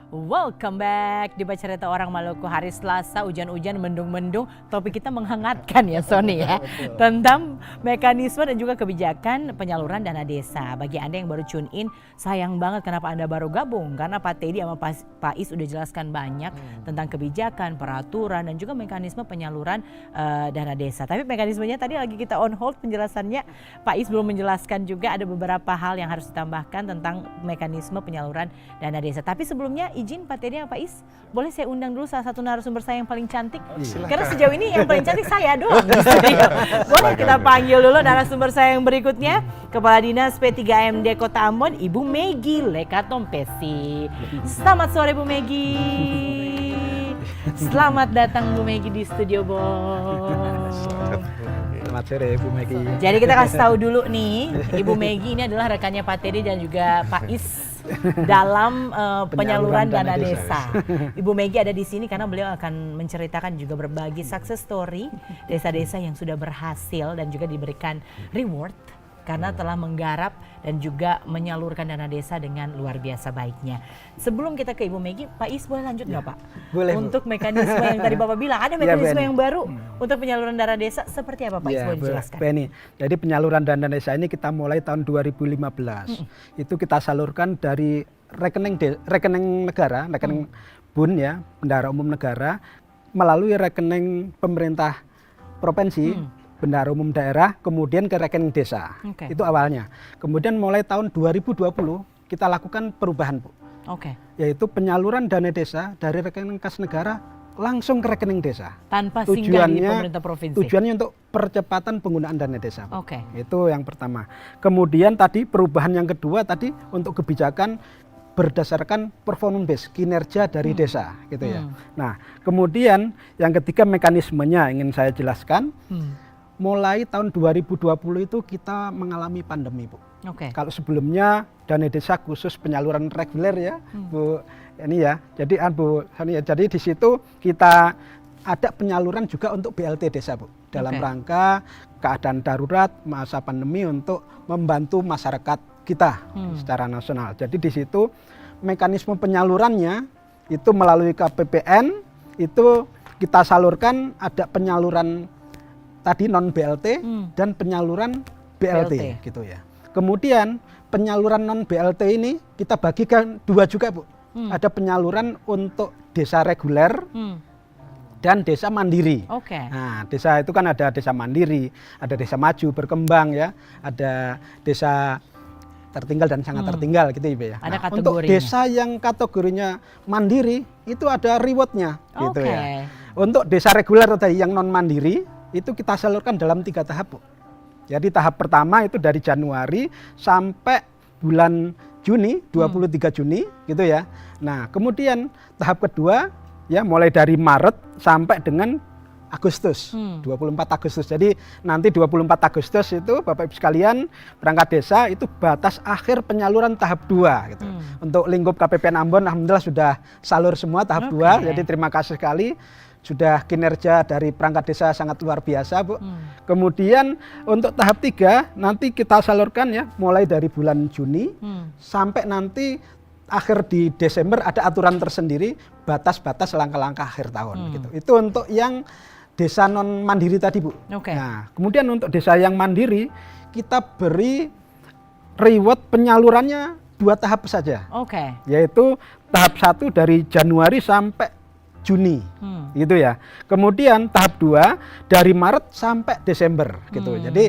Welcome back di Baca Cerita Orang Maluku. Hari Selasa, hujan-hujan, mendung-mendung. Topik kita menghangatkan ya Sony ya. Tentang mekanisme dan juga kebijakan penyaluran dana desa. Bagi Anda yang baru tune in, sayang banget kenapa Anda baru gabung. Karena Pak Teddy sama Pak Is udah jelaskan banyak tentang kebijakan, peraturan, dan juga mekanisme penyaluran dana desa. Tapi mekanismenya tadi lagi kita on hold penjelasannya. Pak Is belum menjelaskan juga ada beberapa hal yang harus ditambahkan tentang mekanisme penyaluran dana desa. Tapi sebelumnya izin Pak Teddy sama Pak Is, boleh saya undang dulu salah satu narasumber saya yang paling cantik? Karena sejauh ini yang paling cantik saya doang di studio. Boleh kita panggil dulu narasumber saya yang berikutnya, Kepala Dinas P3MD Kota Ambon, Ibu Megi Lekatompesi. Selamat sore Bu Megi. Selamat datang Bu Megi di studio Bos. Selamat sore Bu Megi. Jadi kita kasih tahu dulu nih, Ibu Megi ini adalah rekannya Pak Teddy dan juga Pak Is dalam penyaluran dana desa. Ibu Megi ada di sini karena beliau akan menceritakan juga berbagi success story desa-desa yang sudah berhasil dan juga diberikan reward karena telah menggarap dan juga menyalurkan dana desa dengan luar biasa baiknya. Sebelum kita ke Ibu Megi, Pak Is boleh lanjut nggak Pak? Boleh. Untuk mekanisme yang tadi Bapak bilang, ada mekanisme yang baru untuk penyaluran dana desa seperti apa Pak Is? Boleh dijelaskan? Penny. Jadi penyaluran dana desa ini kita mulai tahun 2015. Itu kita salurkan dari rekening negara, rekening BUN ya, Bendahara Umum Negara, melalui rekening pemerintah provinsi, Bendahara Umum Daerah, kemudian ke rekening desa. Itu awalnya. Kemudian mulai tahun 2020 kita lakukan perubahan, Bu. Yaitu penyaluran dana desa dari rekening kas negara langsung ke rekening desa. Tanpa singgah di pemerintah provinsi. Tujuannya untuk percepatan penggunaan dana desa. Itu yang pertama. Kemudian tadi perubahan yang kedua tadi untuk kebijakan berdasarkan performance base, kinerja dari desa gitu ya. Nah, kemudian yang ketiga mekanismenya ingin saya jelaskan. mulai tahun 2020 itu kita mengalami pandemi, Bu. Oke. Kalau sebelumnya dana desa khusus penyaluran reguler ya, Bu. Ini ya. Jadi Bu, ini ya. Jadi di situ kita ada penyaluran juga untuk BLT desa, Bu. Dalam rangka keadaan darurat masa pandemi untuk membantu masyarakat kita secara nasional. Jadi di situ mekanisme penyalurannya itu melalui KPPN itu kita salurkan, ada penyaluran tadi non BLT dan penyaluran BLT gitu ya. Kemudian penyaluran non BLT ini kita bagikan dua juga, Bu. Ada penyaluran untuk desa reguler dan desa mandiri. Oke. Nah, desa itu kan ada desa mandiri, ada desa maju berkembang ya, ada desa tertinggal dan sangat tertinggal gitu Ibu ya. Ada nah, untuk desa yang kategorinya mandiri itu ada rewardnya gitu ya. Untuk desa reguler tadi yang non mandiri itu kita salurkan dalam 3 tahap, Bu. Jadi tahap pertama itu dari Januari sampai bulan Juni, 23 Juni gitu ya. Nah, kemudian tahap kedua ya mulai dari Maret sampai dengan Agustus, 24 Agustus. Jadi nanti 24 Agustus itu Bapak Ibu sekalian perangkat desa itu batas akhir penyaluran tahap 2 gitu. Untuk lingkup KPPN Ambon alhamdulillah sudah salur semua tahap 2. Jadi terima kasih sekali. Sudah kinerja dari perangkat desa sangat luar biasa, Bu. Kemudian untuk tahap 3 nanti kita salurkan ya mulai dari bulan Juni sampai nanti akhir di Desember ada aturan tersendiri batas-batas langkah-langkah akhir tahun gitu. Itu untuk yang desa non mandiri tadi, Bu. Nah, kemudian untuk desa yang mandiri kita beri reward penyalurannya 2 tahap saja. Yaitu tahap 1 dari Januari sampai Juni. Gitu ya. Kemudian tahap 2 dari Maret sampai Desember gitu. Jadi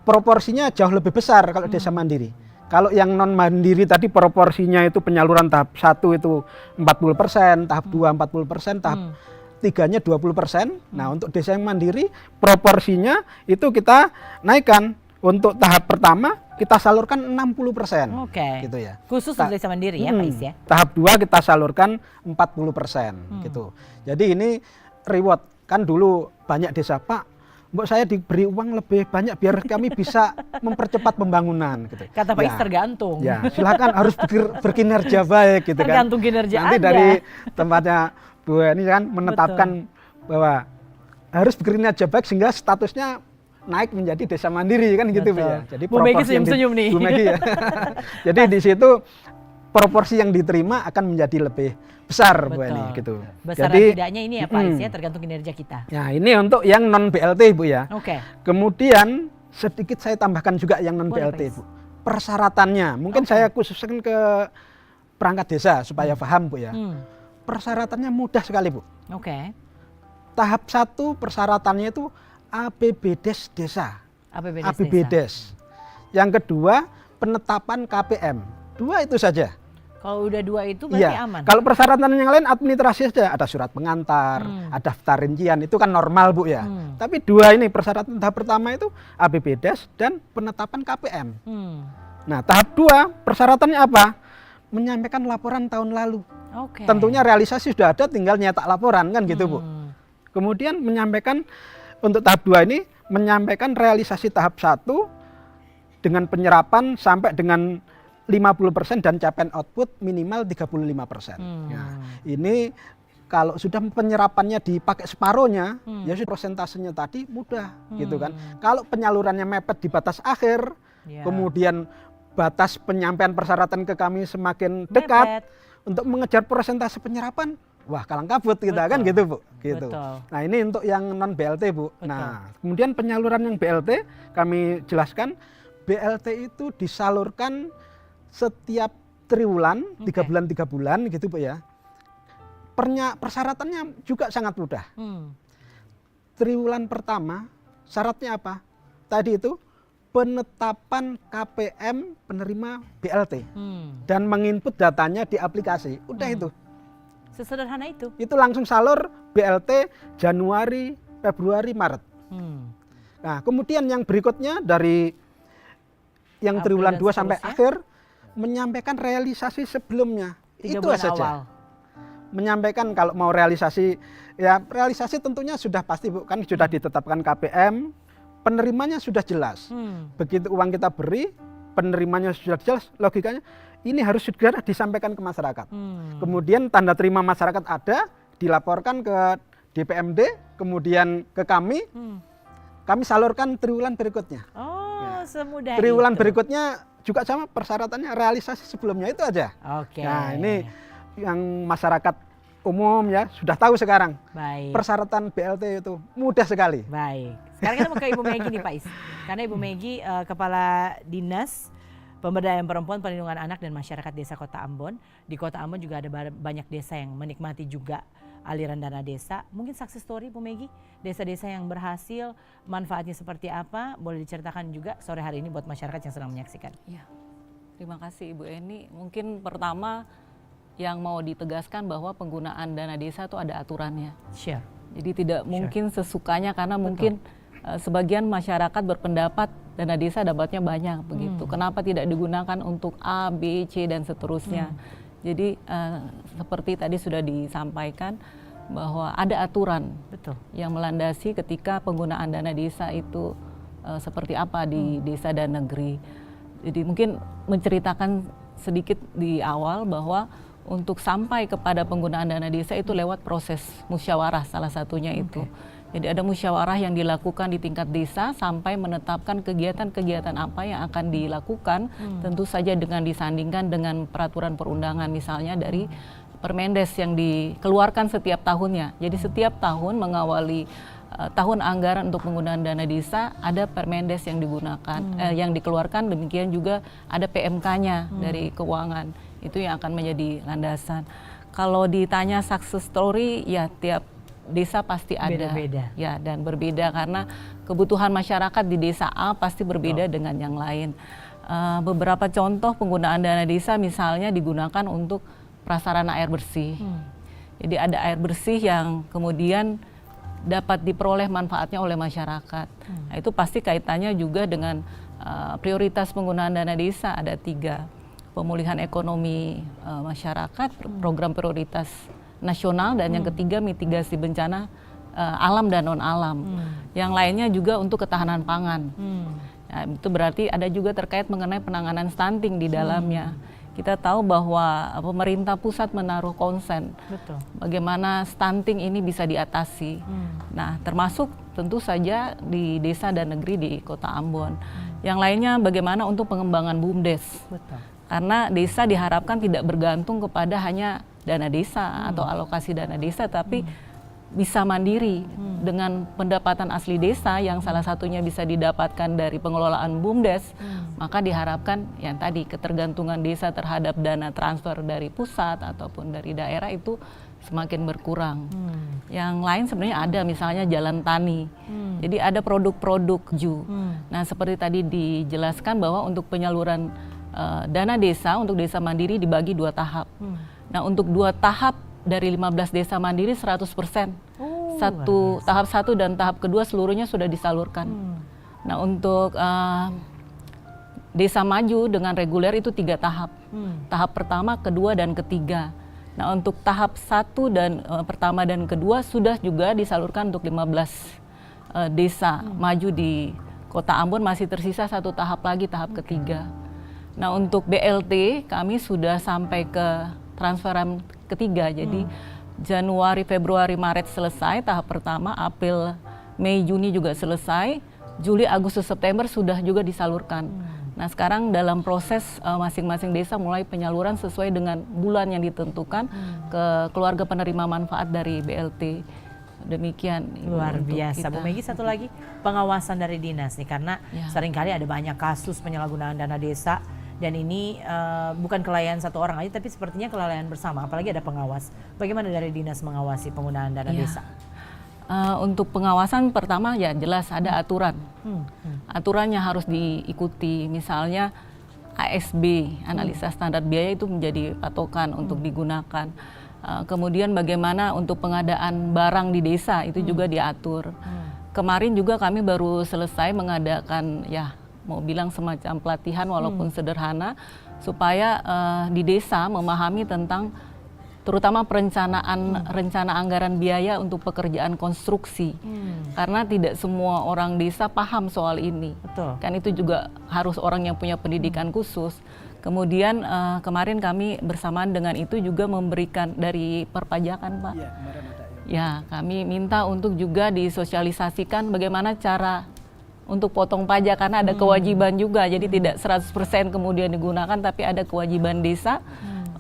proporsinya jauh lebih besar kalau desa mandiri. Kalau yang non mandiri tadi proporsinya itu penyaluran tahap 1 itu 40%, tahap 2 40%, tahap 3-nya 20%. Nah, untuk desa yang mandiri proporsinya itu kita naikkan. Untuk tahap pertama kita salurkan 60%. Gitu ya. Khusus untuk desa mandiri ya, Pak Is ya. Tahap 2 kita salurkan 40% gitu. Jadi ini reward. Kan dulu banyak desa, Pak, mbok saya diberi uang lebih banyak biar kami bisa mempercepat pembangunan gitu. Kata Pak Is tergantung. Ya, silakan harus berkinerja baik gitu kan. Tergantung kinerja Nanti Anda. dari tempatnya Bu ini kan menetapkan bahwa harus berkinerja baik sehingga statusnya naik menjadi desa mandiri kan gitu, Bu ya. Jadi Bu Megi senyum-senyum nih. Bu Megi ya. Jadi di situ proporsi yang diterima akan menjadi lebih besar, Bu ini gitu. Besar jadi tidaknya ini ya Pak Is ya, tergantung kinerja kita. Ya, ini untuk yang non BLT, Bu ya. Kemudian sedikit saya tambahkan juga yang non BLT, Bu. Persyaratannya, mungkin saya khususkan ke perangkat desa supaya paham, Bu ya. Persyaratannya mudah sekali, Bu. Tahap 1 persyaratannya itu APBDes desa. APBDes. Yang kedua, penetapan KPM. 2 itu saja. Kalau udah 2 itu berarti aman. Kalau persyaratan yang lain administrasi saja, ada surat pengantar, ada daftar rincian, itu kan normal, Bu ya. Tapi 2 ini persyaratan tahap pertama itu APBDes dan penetapan KPM. Nah, tahap 2 persyaratannya apa? Menyampaikan laporan tahun lalu. Tentunya realisasi sudah ada, tinggal nyetak laporan kan gitu, Bu. Kemudian menyampaikan untuk tahap 2 ini menyampaikan realisasi tahap 1 dengan penyerapan sampai dengan 50% dan capaian output minimal 35%. Nah, ini kalau sudah penyerapannya dipakai separohnya, ya sudah prosentasenya tadi mudah gitu kan. Kalau penyalurannya mepet di batas akhir, kemudian batas penyampaian persyaratan ke kami semakin dekat untuk mengejar persentase penyerapan, wah kalang kabut kita kan gitu, Bu. Gitu. Nah, ini untuk yang non BLT, Bu. Nah, kemudian penyaluran yang BLT kami jelaskan, BLT itu disalurkan setiap triwulan, 3 bulan 3 bulan gitu, Bu ya. Persyaratannya juga sangat mudah. Triwulan pertama syaratnya apa? Tadi itu penetapan KPM penerima BLT dan menginput datanya di aplikasi. Udah itu. Sesederhana itu. Itu langsung salur BLT Januari, Februari, Maret. Nah, kemudian yang berikutnya dari yang triwulan 2 sampai akhir menyampaikan realisasi sebelumnya. Itu saja. Menyampaikan kalau mau realisasi, ya realisasi tentunya sudah pasti, Bu, kan sudah ditetapkan KPM, penerimanya sudah jelas. Begitu uang kita beri, penerimanya sudah jelas, logikanya ini harus segera disampaikan ke masyarakat. Kemudian tanda terima masyarakat ada, dilaporkan ke DPMD, kemudian ke kami salurkan triwulan berikutnya. Oh, semudah Triwulan itu. berikutnya juga sama persyaratannya, realisasi sebelumnya itu aja. Oke. Nah, ini yang masyarakat umum ya sudah tahu sekarang. Baik. Persyaratan BLT itu mudah sekali. Baik. Sekarang kita mau ke Ibu Megi nih Pak Is. Karena Ibu Megi Kepala Dinas Pemberdayaan Perempuan, Perlindungan Anak dan Masyarakat Desa Kota Ambon. Di Kota Ambon juga ada banyak desa yang menikmati juga aliran dana desa. Mungkin success story Bu Megi, desa-desa yang berhasil, manfaatnya seperti apa, boleh diceritakan juga sore hari ini buat masyarakat yang sedang menyaksikan. Ya, terima kasih Ibu Eni. Mungkin pertama yang mau ditegaskan bahwa penggunaan dana desa itu ada aturannya. Share. Jadi tidak mungkin sesukanya karena mungkin sebagian masyarakat berpendapat dana desa dapatnya banyak begitu. Kenapa tidak digunakan untuk A, B, C dan seterusnya. Jadi seperti tadi sudah disampaikan bahwa ada aturan yang melandasi ketika penggunaan dana desa itu seperti apa di desa dan negeri. Jadi mungkin menceritakan sedikit di awal bahwa untuk sampai kepada penggunaan dana desa itu lewat proses musyawarah salah satunya itu. Jadi ada musyawarah yang dilakukan di tingkat desa sampai menetapkan kegiatan-kegiatan apa yang akan dilakukan, tentu saja dengan disandingkan dengan peraturan perundangan misalnya dari Permendes yang dikeluarkan setiap tahunnya. Jadi setiap tahun mengawali tahun anggaran untuk penggunaan dana desa ada Permendes yang digunakan, yang dikeluarkan, demikian juga ada PMK-nya dari keuangan. Itu yang akan menjadi landasan. Kalau ditanya success story, ya tiap desa pasti ada. Beda-beda. Ya, dan berbeda karena kebutuhan masyarakat di desa A pasti berbeda dengan yang lain. Beberapa contoh penggunaan dana desa misalnya digunakan untuk prasarana air bersih. Jadi ada air bersih yang kemudian dapat diperoleh manfaatnya oleh masyarakat. Nah, itu pasti kaitannya juga dengan prioritas penggunaan dana desa ada 3. Pemulihan ekonomi masyarakat, program prioritas nasional, dan yang ketiga mitigasi bencana alam dan non-alam. Yang lainnya juga untuk ketahanan pangan. Nah, itu berarti ada juga terkait mengenai penanganan stunting di dalamnya. Kita tahu bahwa pemerintah pusat menaruh konsen bagaimana stunting ini bisa diatasi. Nah, termasuk tentu saja di desa dan negeri di Kota Ambon. Yang lainnya bagaimana untuk pengembangan BUMDes. Karena desa diharapkan tidak bergantung kepada hanya dana desa atau alokasi dana desa, tapi bisa mandiri dengan pendapatan asli desa yang salah satunya bisa didapatkan dari pengelolaan BUMDes, maka diharapkan yang tadi ketergantungan desa terhadap dana transfer dari pusat ataupun dari daerah itu semakin berkurang. Yang lain sebenarnya ada misalnya jalan tani. Jadi ada produk-produk ju. Nah, seperti tadi dijelaskan bahwa untuk penyaluran dana desa untuk desa mandiri dibagi 2 tahap. Nah, untuk 2 tahap dari 15 desa mandiri 100%. Tahap 1 dan tahap kedua seluruhnya sudah disalurkan. Nah, untuk desa maju dengan reguler itu 3 tahap. Tahap pertama, kedua, dan ketiga. Nah, untuk tahap 1 dan pertama dan kedua sudah juga disalurkan untuk 15 desa maju di Kota Ambon, masih tersisa 1 tahap lagi, tahap ketiga. Nah, untuk BLT kami sudah sampai ke transferan ketiga. Jadi Januari, Februari, Maret selesai tahap pertama, April, Mei, Juni juga selesai, Juli, Agustus, September sudah juga disalurkan. Nah, sekarang dalam proses masing-masing desa mulai penyaluran sesuai dengan bulan yang ditentukan ke keluarga penerima manfaat dari BLT. Demikian. Luar biasa. Bu Megi, satu lagi pengawasan dari dinas nih, karena seringkali ada banyak kasus penyalahgunaan dana desa. Dan ini bukan kelalaian satu orang aja, tapi sepertinya kelalaian bersama, apalagi ada pengawas. Bagaimana dari dinas mengawasi penggunaan dana desa? Untuk pengawasan pertama ya jelas ada aturan. Aturannya harus diikuti, misalnya ASB, analisa standar biaya itu menjadi patokan untuk digunakan. Kemudian bagaimana untuk pengadaan barang di desa itu juga diatur. Kemarin juga kami baru selesai mengadakan mau bilang semacam pelatihan walaupun sederhana supaya di desa memahami tentang terutama rencana anggaran biaya untuk pekerjaan konstruksi. Karena tidak semua orang desa paham soal ini. Betul. Kan itu juga harus orang yang punya pendidikan khusus. Kemudian kemarin kami bersamaan dengan itu juga memberikan dari perpajakan, Pak. Iya, kemarin ada. Ya, kami minta untuk juga disosialisasikan bagaimana cara untuk potong pajak, karena ada kewajiban juga. Jadi tidak 100% kemudian digunakan, tapi ada kewajiban desa.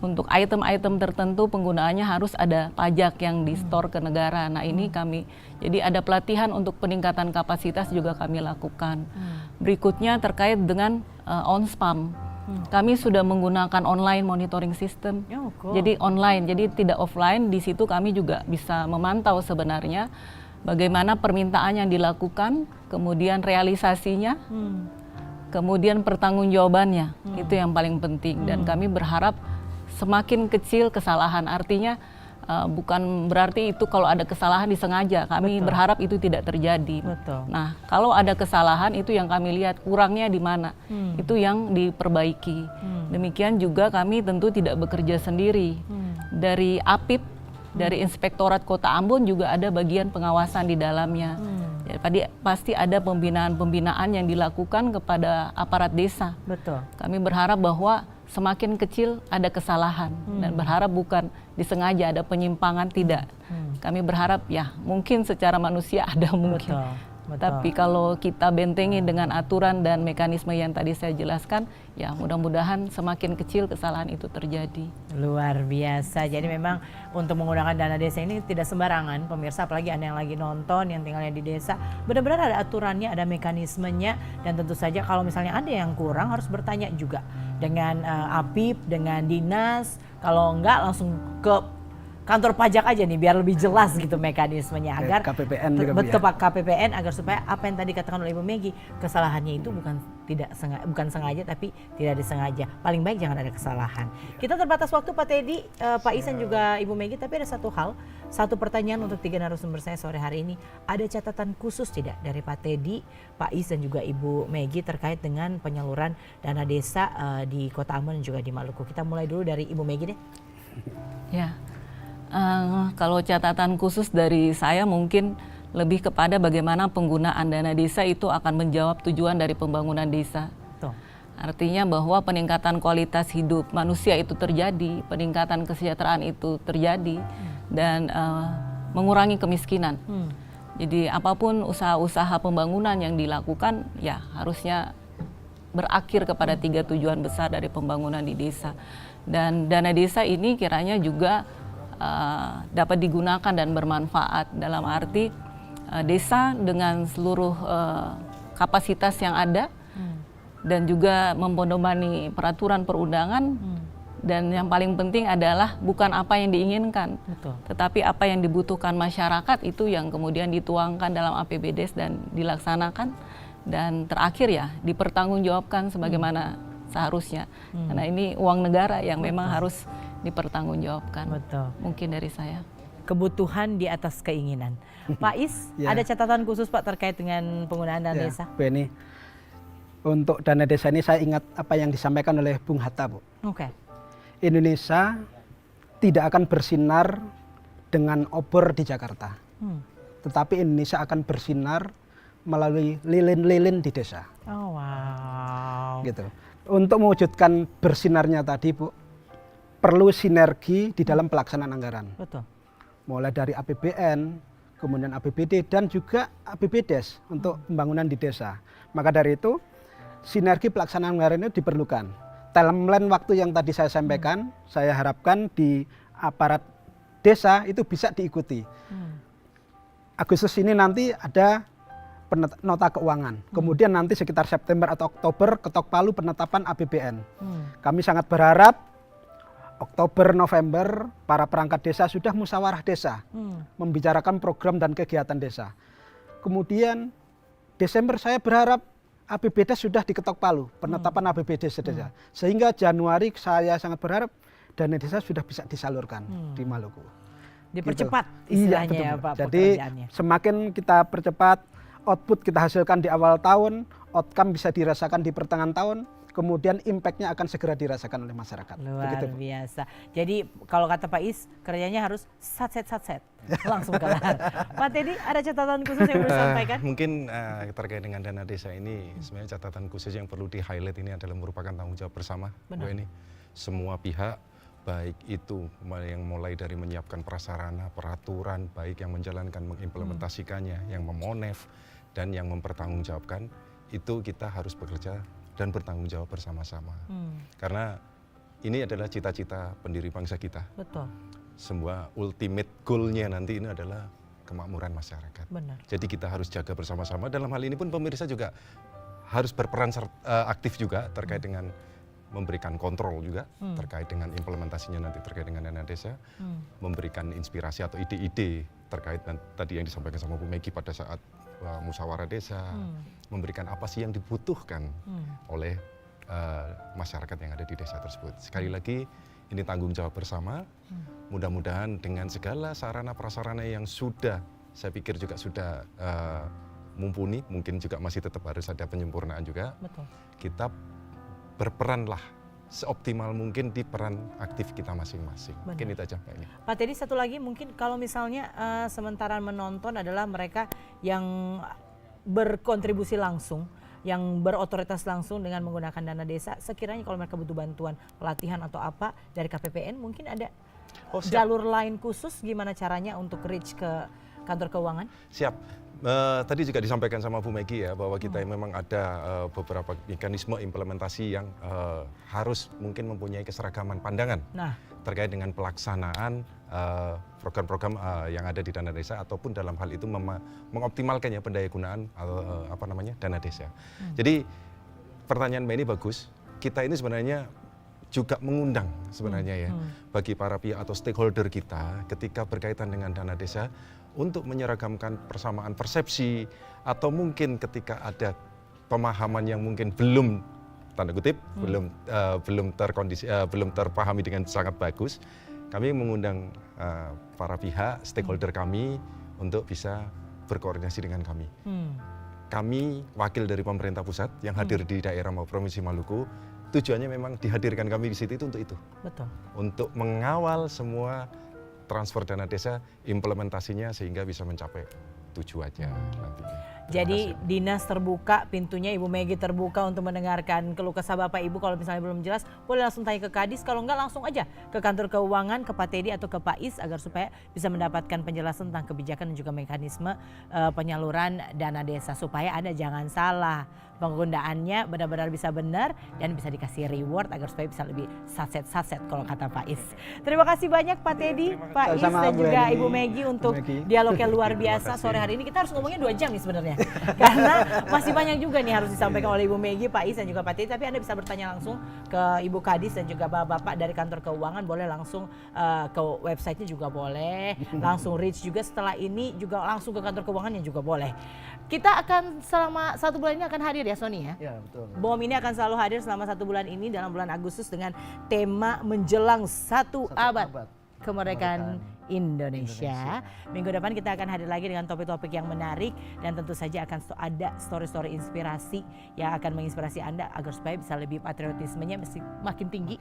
Untuk item-item tertentu penggunaannya harus ada pajak yang di-store ke negara. Nah ini kami, jadi ada pelatihan untuk peningkatan kapasitas juga kami lakukan. Berikutnya terkait dengan on-spam. Kami sudah menggunakan online monitoring system. Jadi online, jadi tidak offline. Di situ kami juga bisa memantau sebenarnya bagaimana permintaan yang dilakukan, kemudian realisasinya, kemudian pertanggungjawabannya. Itu yang paling penting. Dan kami berharap semakin kecil kesalahan, artinya bukan berarti itu kalau ada kesalahan disengaja. Kami berharap itu tidak terjadi. Nah, kalau ada kesalahan itu yang kami lihat kurangnya di mana, itu yang diperbaiki. Demikian juga kami tentu tidak bekerja sendiri. Dari APIP, dari Inspektorat Kota Ambon juga ada bagian pengawasan di dalamnya. Jadi pasti ada pembinaan yang dilakukan kepada aparat desa. Betul. Kami berharap bahwa semakin kecil ada kesalahan dan berharap bukan disengaja ada penyimpangan, tidak. Kami berharap ya mungkin secara manusia ada mungkin. Tapi kalau kita bentengi dengan aturan dan mekanisme yang tadi saya jelaskan, ya mudah-mudahan semakin kecil kesalahan itu terjadi. Luar biasa. Jadi memang untuk menggunakan dana desa ini tidak sembarangan, pemirsa, apalagi Anda yang lagi nonton, yang tinggalnya di desa. Benar-benar ada aturannya, ada mekanismenya, dan tentu saja kalau misalnya ada yang kurang harus bertanya juga dengan APIP, dengan dinas. Kalau enggak langsung ke kantor pajak aja nih biar lebih jelas gitu mekanismenya, agar KPPN juga, betul Pak, KPPN, agar supaya apa yang tadi katakan oleh Ibu Megi, kesalahannya itu bukan sengaja tapi tidak disengaja. Paling baik jangan ada kesalahan. Kita terbatas waktu Pak Teddy, Pak Isan juga Ibu Megi, tapi ada satu pertanyaan untuk 3 narasumber saya sore hari ini. Ada catatan khusus tidak dari Pak Teddy, Pak Is dan juga Ibu Megi terkait dengan penyaluran dana desa di Kota Ambon dan juga di Maluku? Kita mulai dulu dari Ibu Megi deh. Ya. Kalau catatan khusus dari saya mungkin lebih kepada bagaimana penggunaan dana desa itu akan menjawab tujuan dari pembangunan desa. Artinya bahwa peningkatan kualitas hidup manusia itu terjadi, peningkatan kesejahteraan itu terjadi, dan mengurangi kemiskinan. Jadi apapun usaha-usaha pembangunan yang dilakukan ya harusnya berakhir kepada 3 tujuan besar dari pembangunan di desa. Dan dana desa ini kiranya juga dapat digunakan dan bermanfaat dalam arti desa dengan seluruh kapasitas yang ada dan juga mempedomani peraturan perundangan, dan yang paling penting adalah bukan apa yang diinginkan, tetapi apa yang dibutuhkan masyarakat itu yang kemudian dituangkan dalam APBDes dan dilaksanakan, dan terakhir ya dipertanggungjawabkan sebagaimana seharusnya, karena ini uang negara yang memang harus dipertanggungjawabkan. Mungkin dari saya. Kebutuhan di atas keinginan. Pak Is, ada catatan khusus Pak terkait dengan penggunaan dana desa? Beni, untuk dana desa ini saya ingat apa yang disampaikan oleh Bung Hatta, Bu. Indonesia tidak akan bersinar dengan obor di Jakarta, tetapi Indonesia akan bersinar melalui lilin-lilin di desa. Gitu. Untuk mewujudkan bersinarnya tadi, Bu, perlu sinergi di dalam pelaksanaan anggaran. Mulai dari APBN, kemudian APBD, dan juga APBDes untuk pembangunan di desa. Maka dari itu, sinergi pelaksanaan anggaran itu diperlukan. Timeline waktu yang tadi saya sampaikan, saya harapkan di aparat desa itu bisa diikuti. Agustus ini nanti ada nota keuangan. Kemudian nanti sekitar September atau Oktober ketok palu penetapan APBN. Kami sangat berharap Oktober, November, para perangkat desa sudah musyawarah desa, membicarakan program dan kegiatan desa. Kemudian Desember saya berharap APBD sudah diketok palu, penetapan APBD desa. Sehingga Januari saya sangat berharap dana desa sudah bisa disalurkan di Maluku. Dipercepat istilahnya ya Pak. Jadi semakin kita percepat, output kita hasilkan di awal tahun, outcome bisa dirasakan di pertengahan tahun, kemudian impact-nya akan segera dirasakan oleh masyarakat. Luar Begitu, Bu. biasa. Jadi kalau kata Pak Is, kerjanya harus satset langsung kelar. Pak Teddy, ada catatan khusus yang perlu disampaikan? Mungkin terkait dengan dana desa ini, sebenarnya catatan khusus yang perlu di-highlight ini adalah merupakan tanggung jawab bersama. Bu Eni. Semua pihak, baik itu yang mulai dari menyiapkan prasarana, peraturan, baik yang menjalankan, mengimplementasikannya, yang memonef, dan yang mempertanggungjawabkan, itu kita harus bekerja dan bertanggung jawab bersama-sama. Karena ini adalah cita-cita pendiri bangsa kita. Betul. Semua ultimate goal-nya nanti ini adalah kemakmuran masyarakat. Benar. Jadi kita harus jaga bersama-sama. Dalam hal ini pun pemirsa juga harus berperan aktif juga terkait dengan memberikan kontrol juga terkait dengan implementasinya nanti terkait dengan dana desa, memberikan inspirasi atau ide-ide terkait tadi yang disampaikan sama Bu Megi pada saat musyawarah desa, memberikan apa sih yang dibutuhkan oleh masyarakat yang ada di desa tersebut. Sekali lagi ini tanggung jawab bersama, mudah-mudahan dengan segala sarana prasarana yang sudah, saya pikir juga sudah mumpuni, mungkin juga masih tetap harus ada penyempurnaan juga. Betul. Kita berperanlah seoptimal mungkin di peran aktif kita masing-masing. Mungkin itu aja Pak ini. Pak Teddy, satu lagi mungkin kalau misalnya sementara menonton adalah mereka yang berkontribusi langsung, yang berotoritas langsung dengan menggunakan dana desa, sekiranya kalau mereka butuh bantuan pelatihan atau apa dari KPPN, mungkin ada jalur lain khusus gimana caranya untuk reach ke kantor keuangan? Siap. Tadi juga disampaikan sama Bu Megi ya bahwa kita memang ada beberapa mekanisme implementasi yang harus mungkin mempunyai keseragaman pandangan terkait dengan pelaksanaan program-program yang ada di dana desa ataupun dalam hal itu mengoptimalkan ya pendayagunaan dana desa. Jadi pertanyaan Mbak ini bagus. Kita ini sebenarnya juga mengundang sebenarnya ya bagi para pihak atau stakeholder kita ketika berkaitan dengan dana desa untuk menyeragamkan persamaan persepsi atau mungkin ketika ada pemahaman yang mungkin belum tanda kutip belum terpahami dengan sangat bagus, kami mengundang para pihak stakeholder kami untuk bisa berkoordinasi dengan kami. Kami wakil dari pemerintah pusat yang hadir di daerah Provinsi Maluku. Tujuannya memang dihadirkan kami di situ itu untuk itu. Betul. Untuk mengawal semua transfer dana desa, implementasinya sehingga bisa mencapai tujuannya nantinya. Jadi dinas terbuka, pintunya Ibu Megi terbuka untuk mendengarkan keluh kesah Bapak Ibu. Kalau misalnya belum jelas, boleh langsung tanya ke Kadis. Kalau enggak langsung aja ke kantor keuangan, ke Pak Teddy atau ke Pak Is agar supaya bisa mendapatkan penjelasan tentang kebijakan dan juga mekanisme penyaluran dana desa. Supaya Anda jangan salah, penggunaannya benar-benar bisa benar dan bisa dikasih reward agar supaya bisa lebih saset-saset kalau kata Pak Is. Terima kasih banyak Pak Teddy, Pak Is dan juga Ibu Megi untuk dialognya luar biasa sore hari ini. Kita harus ngomongnya 2 jam nih sebenarnya. Karena masih banyak juga nih harus disampaikan oleh Ibu Megi, Pak Is dan juga Pak Teddy. Tapi Anda bisa bertanya langsung ke Ibu Kadis dan juga Bapak dari kantor keuangan. Boleh langsung ke websitenya juga boleh. Langsung reach juga setelah ini juga langsung ke kantor keuangannya juga boleh. Kita akan selama 1 bulan ini akan hadir ya Sony ya? Ya betul. BOM ini akan selalu hadir selama 1 bulan ini dalam bulan Agustus dengan tema menjelang 1 abad kemerdekaan Indonesia. Minggu depan kita akan hadir lagi dengan topik-topik yang menarik dan tentu saja akan ada story-story inspirasi yang akan menginspirasi Anda agar supaya bisa lebih patriotismenya makin tinggi.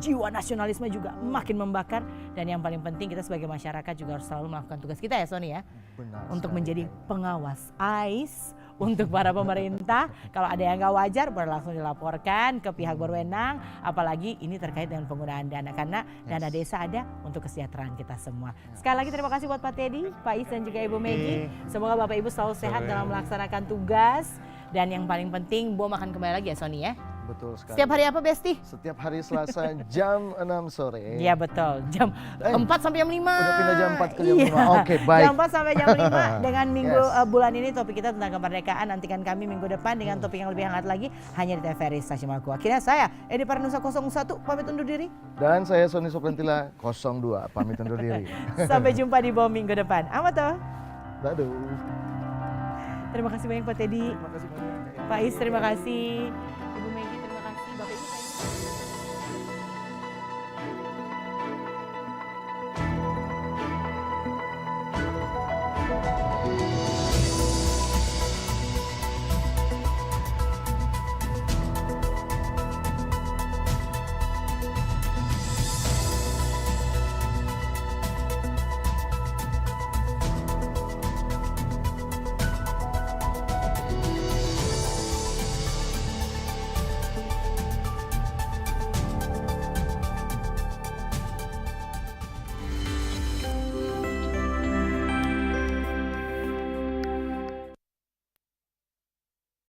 Jiwa nasionalisme juga makin membakar dan yang paling penting kita sebagai masyarakat juga harus selalu melakukan tugas kita ya Sony ya. Benar untuk sekali. menjadi pengawas AIS untuk para pemerintah. Kalau ada yang nggak wajar boleh langsung dilaporkan ke pihak berwenang, apalagi ini terkait dengan penggunaan dana karena dana desa ada untuk kesejahteraan kita semua. Sekali lagi terima kasih buat Pak Teddy, Pak Is dan juga Ibu Megi. Semoga Bapak Ibu selalu sehat dalam melaksanakan tugas dan yang paling penting BOM akan kembali lagi ya Sony ya. Betul sekali. Setiap hari apa Besti? Setiap hari Selasa jam 6 sore. Iya betul, jam 4 sampai jam 5. Udah pindah jam 4 ke jam 5. Iya. Oke, baik. Jam 4 sampai jam 5 dengan minggu Yes. bulan ini topik kita tentang kemerdekaan. Nantikan kami minggu depan dengan topik yang lebih hangat lagi hanya di TVRI Stasiun Maluku. Akhirnya saya Edi Parnusa 01 pamit undur diri. Dan saya Sony Soplantila 02 pamit undur diri. Sampai jumpa di BOM minggu depan. Amato. Daduh. Terima kasih banyak Pak Teddy. Terima kasih banyak. Pak Is terima kasih.